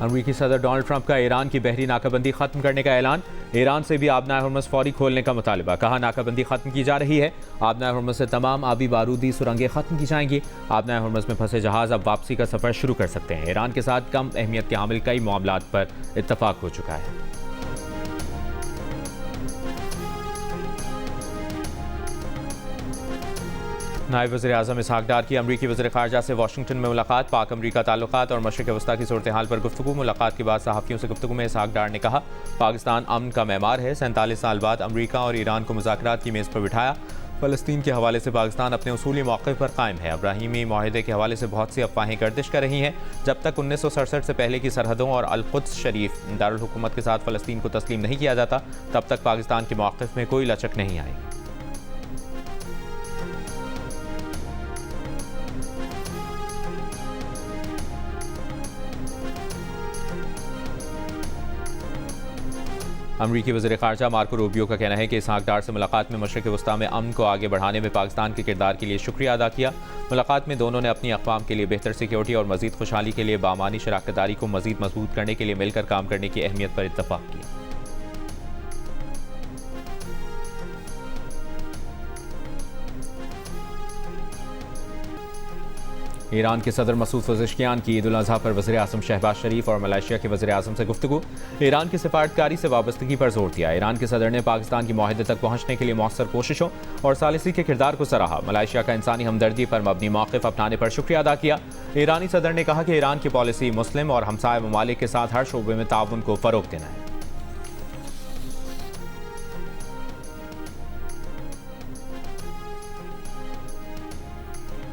अमरीकी सदर Donald Trump का ईरान की बहरी नाकाबंदी खत्म करने का ऐलान। ईरान से भी आबनाए हुर्मुज़ फौरी खोलने का मुतालबा। कहा नाकाबंदी खत्म की जा रही है। आबनाए हुर्मुज़ से तमाम आबी बारूदी सुरंगें खत्म की जाएंगी। आबनाए हुर्मुज़ में फंसे जहाज अब वापसी का सफर शुरू कर सकते हैं। ईरान के साथ कम अहमियत के हामिल कई मामलात पर इत्तफाक हो चुका है। नायब वज़ीर-ए-आज़म इसहाक डार की अमरीकी वज़ीर ख़ारजा से वाशिंगटन में मुलाकात। पाक अमरीका ताल्लुकात और मशरिक़ वस्ता की सूरत हाल पर गुफ्तगू। मुलाकात के बाद सहाफ़ियों से गुफ्तगू में इसहाक डार ने कहा, पाकिस्तान अमन का मेमार है। 47 साल बाद अमरीका और ईरान को मुज़ाकरात की मेज़ पर बिठाया। फ़लस्तीन के हवाले से पाकिस्तान अपने उसूली मौक़िफ़ पर कायम है। अब्राहीमी मुआहदे के हवाले से बहुत सी अफवाहें गर्दिश कर रही हैं। जब तक 1967 से पहले की सरहदों और अल-कुद्स शरीफ दारुल हुकूमत के साथ फ़लस्तीन को तस्लीम नहीं किया जाता, तब तक पाकिस्तान के मौक़िफ़ में कोई लचक नहीं आई। अमरीकी वज़ीर ख़ारजा मार्को रूबियो का कहना है कि इसहाक डार से मुलाकात में मशरिक़ वस्ता में अमन को आगे बढ़ाने में पाकिस्तान के किरदार के लिए शुक्रिया अदा किया। मुलाकात में दोनों ने अपनी अक़वाम के लिए बेहतर सिक्योरिटी और मज़ीद खुशहाली के लिए बामानी शराकतदारी को मज़ीद मजबूत करने के लिए मिलकर काम करने की अहमियत पर इत्तफ़ाक़ किया। ईरान के सदर मसूद पज़ेश्कियान की ईद उल अज़हा पर वज़ीर-ए-आज़म शहबाज शरीफ और मलेशिया के वज़ीर-ए-आज़म से गुफ्तगू। ईरान की सिफारतकारी से वाबस्तगी पर जोर दिया। ईरान के सदर ने पाकिस्तान की मुआहदे तक पहुँचने के लिए मौसर कोशिशों और सालिसी के किरदार को सराहा। मलेशिया का इंसानी हमदर्दी पर मबनी मौक़िफ़ अपनाने पर शुक्रिया अदा किया। ईरानी सदर ने कहा कि ईरान की पॉलिसी मुस्लिम और हमसाय ममालिक के साथ हर शोबे में ताउन को फ़रोग़ देना है।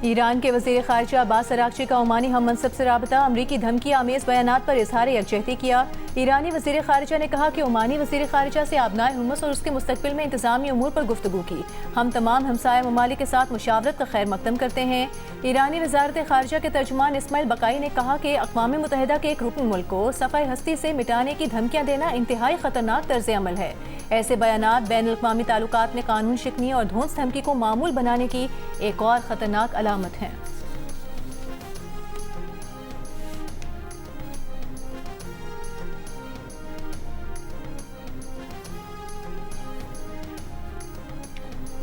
ईरान के वज़ीर ख़ारजा अब्बास अराग़ची का ओमानी हम मनसब से राबता। अमरीकी धमकी आमेज़ बयानात पर इज़हार यकजहती किया। ईरानी वज़ीर ख़ारजा ने कहा कि ओमानी वज़ीर ख़ारजा से आबनाए हुर्मुज़ और उसके मुस्तक़बिल में इंतज़ामी उमूर पर गुफ्तगू की। हम तमाम हमसाया ममालिक के साथ मुशावरत का खैर मक़दम करते हैं। ईरानी वज़ारत ख़ारजा के तर्जुमान इस्माइल बकाई ने कहा कि अक़वाम मुत्तहिदा के एक रुकन मुल्क को सफ़ाए हस्ती से मिटाने की धमकियाँ देना इंतहाई ख़तरनाक तर्ज़ अमल है। ऐसे बयानात बैन अल-अक़वामी ताल्लुकात में कानून शिकनी और धौंस धमकी को मामूल बनाने की एक और ख़तरनाक अलामत है।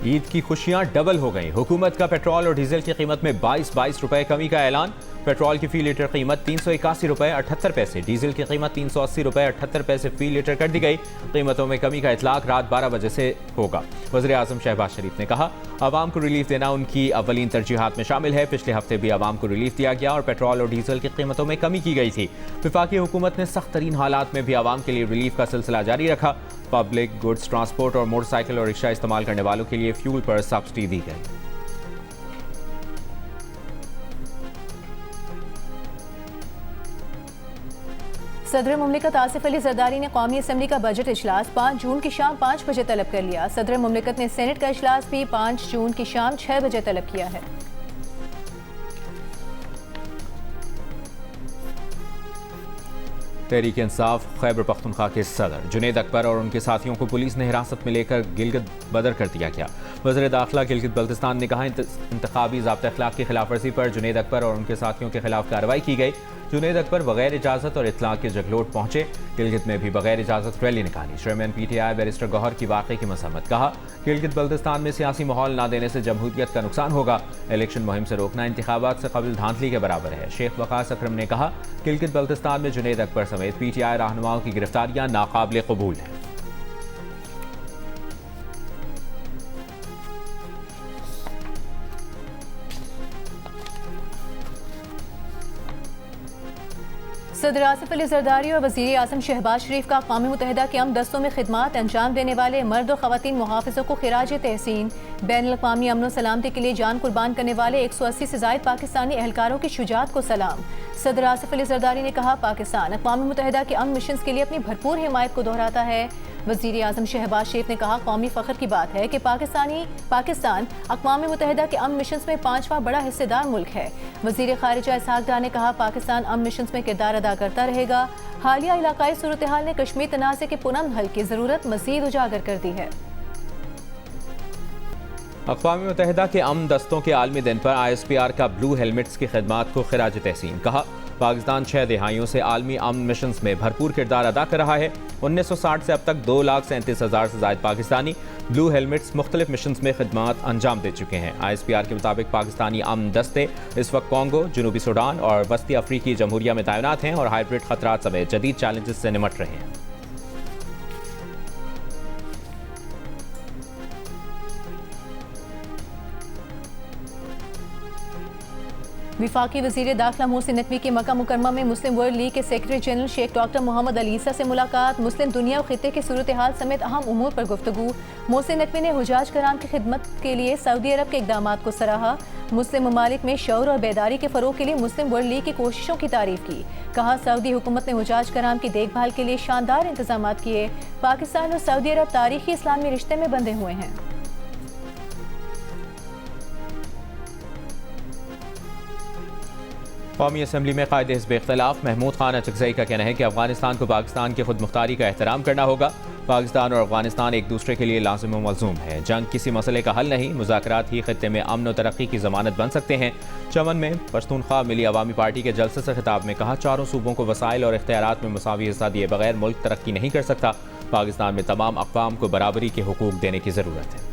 ईद की खुशियां डबल हो गई। हुकूमत का पेट्रोल और डीजल की कीमत में 22 रुपए कमी का ऐलान। पेट्रोल की फी लीटर कीमत 381 रुपए 78 पैसे, डीजल की कीमत 380 रुपए 78 पैसे फी लीटर कर दी गई। कीमतों में कमी का इतलाक रात 12 बजे से होगा। वज़ीर-ए-आज़म शहबाज शरीफ ने कहा, आवाम को रिलीफ देना उनकी अव्वलीन तरजीहात में शामिल है। पिछले हफ्ते भी आवाम को रिलीफ दिया गया और पेट्रोल और डीजल की कीमतों में कमी की गई थी। वफाकी हुकूमत ने सख्त तरीन हालात में भी आवाम के लिए रिलीफ का सिलसिला जारी रखा। पब्लिक गुड्स ट्रांसपोर्ट और मोटरसाइकिल और रिक्शा इस्तेमाल करने वालों के लिए फ्यूल पर सब्सिडी दी गई। सदर मुमलिकत आसिफ अली जरदारी ने कौमी असम्बली का बजट इजलास 5 जून की शाम 5 बजे तलब कर लिया। सदर मुमलिकत ने सेनेट का इजलास भी 5 जून की शाम 6 बजे तलब किया है। तहरीक इंसाफ खैबर पख्तूनख्वा के सदर जुनैद अकबर और उनके साथियों को पुलिस ने हिरासत में लेकर गिलगित बदर कर दिया गया। वज़ीर दाखिला गिलगित बल्तिस्तान ने कहा, इंतखाबी ज़ाब्ता अखलाक की खिलाफवर्जी पर जुनैद अकबर और उनके साथियों के खिलाफ कार्रवाई की गई। जुनैद अकबर बगैर इजाज़त और इतलाक़ के जगलोट पहुंचे। गिलगित में भी बगैर इजाज़त रैली निकाली। चेयरमैन PTI बैरिस्टर गौहर की वाक़े की मसम्मत। कहा, गिलगित बल्तिस्तान में सियासी माहौल न देने से जमहूरियत का नुकसान होगा। इलेक्शन मुहिम से रोकना इंतखाबात से कबल धांधली के बराबर है। शेख वक़ास अकरम ने कहा, गिलगित बल्तिस्तान में जुनैद अकबर समेत PTI रहनुमाओं की गिरफ्तारियां नाकाबिल कबूल हैं। सदर आसिफ अली जरदारी और वज़ीर आज़म शहबाज शरीफ का अक़वाम मुत्तहिदा के अमन दस्तों में खिदमत अंजाम देने वाले मर्द और ख़वातीन मुहाफ़िज़ों को खिराज तहसीन। बैन अल-अक़वामी अमन और सलामती के लिए जान कुर्बान करने वाले 180 से ज़ायद पाकिस्तानी एहलकारों की शुजाअत को सलाम। सदर आसिफ अली जरदारी ने कहा, पाकिस्तान अक़वाम मुत्तहिदा के अमन मिशन के लिए अपनी भरपूर हिमायत को दोहराता है। वज़ीर आज़म शहबाज शरीफ ने कहा, कौमी फ़ख्र की बात है कि पाकिस्तान अक़वाम मुत्तहिदा के अमन मिशन में 5वां बड़ा हिस्सेदार मुल्क है। वज़ीर ख़ारिजा इसहाक डार ने कहा, पाकिस्तान अमन मिशन में किरदार अदा करता रहेगा। हालिया इलाकाई सूरत हाल ने कश्मीर तनाज़े के पुनः हल की ज़रूरत मज़ीद उजागर कर दी है। अक़वाम मुत्तहिदा के अमन दस्तों के आलमी दिन पर ISPR का ब्लू हेलमेट्स की खिदमात को खिराज तहसीन। कहा, पाकिस्तान 6 दहाइयों से आलमी अमन मिशन में भरपूर किरदार अदा कर रहा है। 1960 से अब तक 2,37,000 से ज़ायद पाकिस्तानी ब्लू हेलमेट्स मुख्तलिफ मिशन में खिदमात अंजाम दे चुके हैं। ISPR के मुताबिक पाकिस्तानी अमन दस्ते इस वक्त कॉन्गो, जनूबी सूडान और वस्ती अफ्रीकी जमहूरिया में तैनात हैं और हाइब्रिड खतरात समेत जदीद चैलेंजेस से निमट रहे हैं। विफाकी वज़ीर दाखिला मोहसिन नकवी की मक्का मुकरमा में मुस्लिम वर्ल्ड लीग के secretary general Sheikh doctor Mohammad Ali Isa से मुलाकात। मुस्लिम दुनिया और खित्ते की सूरत हाल समेत अहम उमूर पर गुफ्तगू। मोहसिन नकवी ने हुजाज कराम की खिदमत के लिए सऊदी अरब के इक़दाम को सराहा। मुस्लिम ममालिक में शऊर और बेदारी के फ़रोग़ के लिए मुस्लिम वर्ल्ड लीग की कोशिशों की तारीफ की। कहा, सऊदी हुकूमत ने हुजाज कराम की देखभाल के लिए शानदार इंतजाम किए। पाकिस्तान और सऊदी अरब तारीखी इस्लामी रिश्ते में बंधे हुए हैं। कौमी असम्बली में कायदे हिज़्ब इख्तिलाफ महमूद खान अचकज़ई का कहना है कि अफगानिस्तान को पाकिस्तान की खुद मुख्तारी का एहतराम करना होगा। पाकिस्तान और अफगानिस्तान एक दूसरे के लिए लाज़िम व मलज़ूम है। जंग किसी मसले का हल नहीं, मुज़ाकरात ही खित्ते में अमन और तरक्की की ज़मानत बन सकते हैं। चमन में पश्तूनख्वा मिली अवामी पार्टी के जलसे से खिताब में कहा, चारों सूबों को वसाइल और इख्तियारात में मुसावी हिस्सा दिए बगैर मुल्क तरक्की नहीं कर सकता। पाकिस्तान में तमाम अक़वाम को बराबरी के हुकूक देने की ज़रूरत है।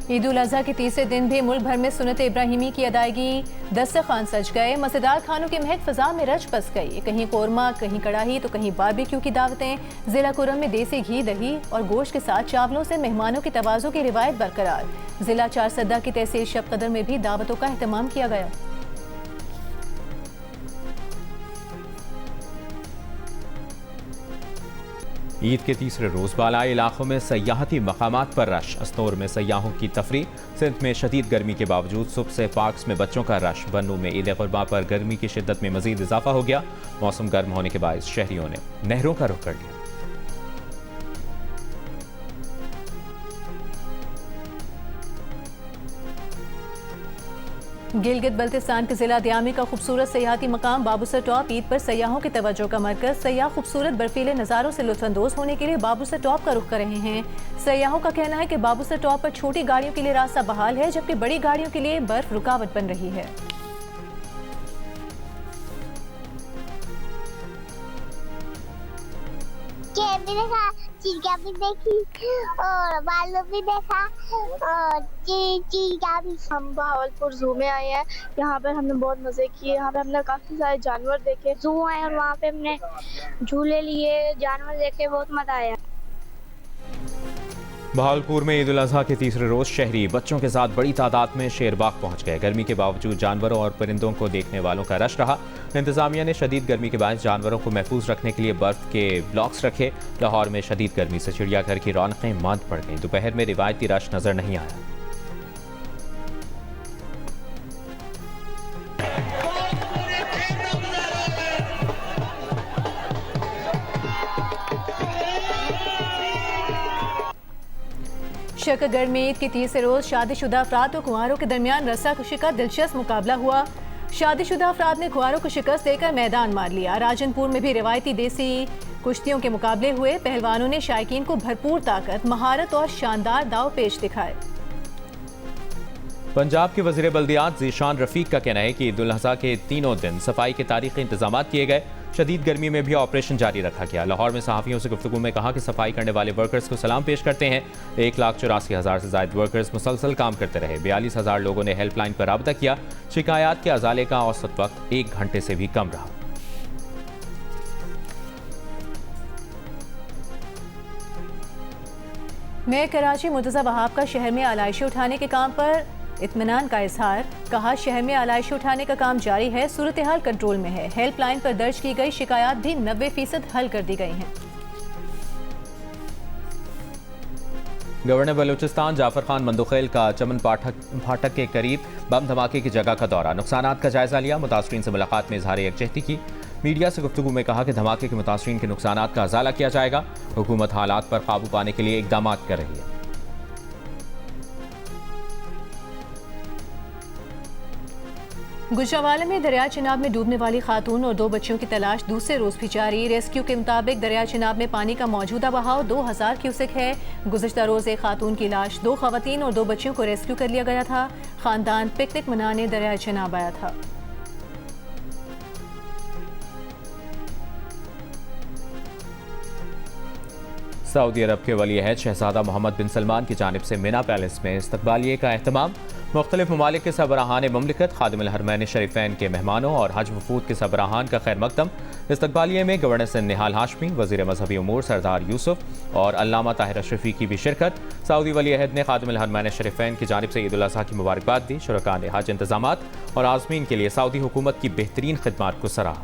ईद उल अज़हा के तीसरे दिन भी मुल्क भर में सुन्नत इब्राहिमी की अदायगी। दस्तरखान सज गए, मज़ेदार खानों की महक फ़ज़ा में रच बस गई। कहीं कोरमा, कहीं कड़ाही तो कहीं बारबेक्यू की दावतें। ज़िला कुरम में देसी घी, दही और गोश्त के साथ चावलों से मेहमानों की तवाज़ो की रिवायत बरकरार। ज़िला चारसद्दा की तहसील शब कदर में भी दावतों का अहतमाम किया गया। ईद के तीसरे रोज़ बालाई इलाकों में सयाहती मकामात पर रश। अस्तोर में सयाहों की तफरी। सिंध में शदीद गर्मी के बावजूद सुबह से पार्क्स में बच्चों का रश। बन्नू में ईद कुर्बा पर गर्मी की शिद्दत में मजीद इजाफा हो गया। मौसम गर्म होने के बायस शहरियों ने नहरों का रुख कर लिया। गिलगित बल्तिस्तान के जिला दियामी का खूबसूरत सयाहती मकाम बाबूसर टॉप ईद पर सयाहों की तवज्जो का मरकज। सयाह खूबसूरत बर्फीले नज़ारों से लुत्फानंदोज होने के लिए बाबूसर टॉप का रुख कर रहे हैं। सयाहों का कहना है कि बाबूसर टॉप पर छोटी गाड़ियों के लिए रास्ता बहाल है, जबकि बड़ी गाड़ियों के लिए बर्फ रुकावट बन रही है। भी देखा, चिड़िया भी देखी और बालू भी देखा और चिड़िया भी। हम बहावलपुर जू में आए हैं। यहाँ पर हमने बहुत मजे किए। यहाँ पे हमने काफी सारे जानवर देखे। जू आए और वहाँ पे हमने झूले लिए, जानवर देखे, बहुत मजा आया। बहावलपुर में ईद उल अज़हा के तीसरे रोज़ शहरी बच्चों के साथ बड़ी तादाद में शेरबाग पहुंच गए। गर्मी के बावजूद जानवरों और परिंदों को देखने वालों का रश रहा। इंतजामिया ने शदीद गर्मी के बायस जानवरों को महफूज रखने के लिए बर्फ के ब्लॉक्स रखे। लाहौर में शदीद गर्मी से चिड़ियाघर की रौनकें मांद पड़ गईं। दोपहर में रिवायती रश नजर नहीं आया। शकरगढ़ में ईद के तीसरे रोज शादीशुदा अफराद और कुंवारों के दरमियान रस्साकशी का दिलचस्प मुकाबला हुआ। शादीशुदा अफराद ने कुंवारों को शिकस्त देकर मैदान मार लिया। राजनपुर में भी रिवायती देसी कुश्तियों के मुकाबले हुए। पहलवानों ने शायकीन को भरपूर ताकत, महारत और शानदार दाव पेश दिखाए। पंजाब के वज़ीर बल्दियात ज़ीशान रफ़ीक का कहना है कि ईद उल अज़हा के तीनों दिन सफाई के तारीख़ी इंतजाम किए गए। शदीद गर्मी में भी ऑपरेशन जारी रखा गया। लाहौर में सहाफ़ियों से गुफ्तगू में कहा कि सफाई करने वाले वर्कर्स को सलाम पेश करते हैं। 1,84,000 से ज़ायद वर्कर्स मुसलसल काम करते रहे। 42,000 लोगों ने हेल्पलाइन पर राब्ता किया। शिकायत के अजाले का औसत वक्त 1 घंटे से भी कम रहा। मेयर कराची मुर्तज़ा वहाब का शहर में आलाइशें उठाने के काम पर इत्मीनान का इजहार। कहा, शहर में आलाइशें उठाने का काम जारी है, सूरत हाल कंट्रोल में है। हेल्पलाइन पर दर्ज की गई शिकायत भी 90% हल कर दी गई हैं। गवर्नर बलूचिस्तान जाफर खान मंदुखेल का चमन फाटक के करीब बम धमाके की जगह का दौरा, नुकसानात का जायजा लिया। मुतासरीन से मुलाकात में इजहार यकजहती की। मीडिया से गुफ्तगू में कहा कि धमाके के मुतासरीन के नुकसानात का अजाला किया जाएगा। हुकूमत हालात पर काबू पाने के लिए इकदाम कर रही है। गुजरांवाला में दरिया चिनाब में डूबने वाली खातून और 2 बच्चियों की तलाश दूसरे रोज भी जारी। रेस्क्यू के मुताबिक दरिया चिनाब में पानी का मौजूदा बहाव 2000 क्यूसेक है। गुज़श्ता रोज एक खातून की लाश, 2 खवातीन और 2 बच्चियों को रेस्क्यू कर लिया गया था। खानदान पिकनिक मनाने दरिया चिनाब आया था। सऊदी अरब के वली अहद शहजादा मोहम्मद बिन सलमान की जानिब से मिना पैलेस में इस्तकबालिये का अहतमाम। मुख्तलिफ ममालिक के सबराहान ममलिकत, खादिमुल हरमैन शरीफैन के मेहमानों और हज वफूद के सबराहान का खैर मकदम। इस्तकबालिये में गवर्नर सिंध निहाल हाशमी, वज़ीर मजहबी उमूर सरदार यूसुफ और अल्लामा ताहिर अशरफी की भी शिरकत। सऊदी वली अहद ने खादिमुल हरमैन शरीफैन की जानिब से ईद उल अज़हा की मुबारकबाद दी। शुरका ने हज इंतजामात और आज़मीन के लिए सऊदी हुकूमत की बेहतरीन खिदमात को सराहा।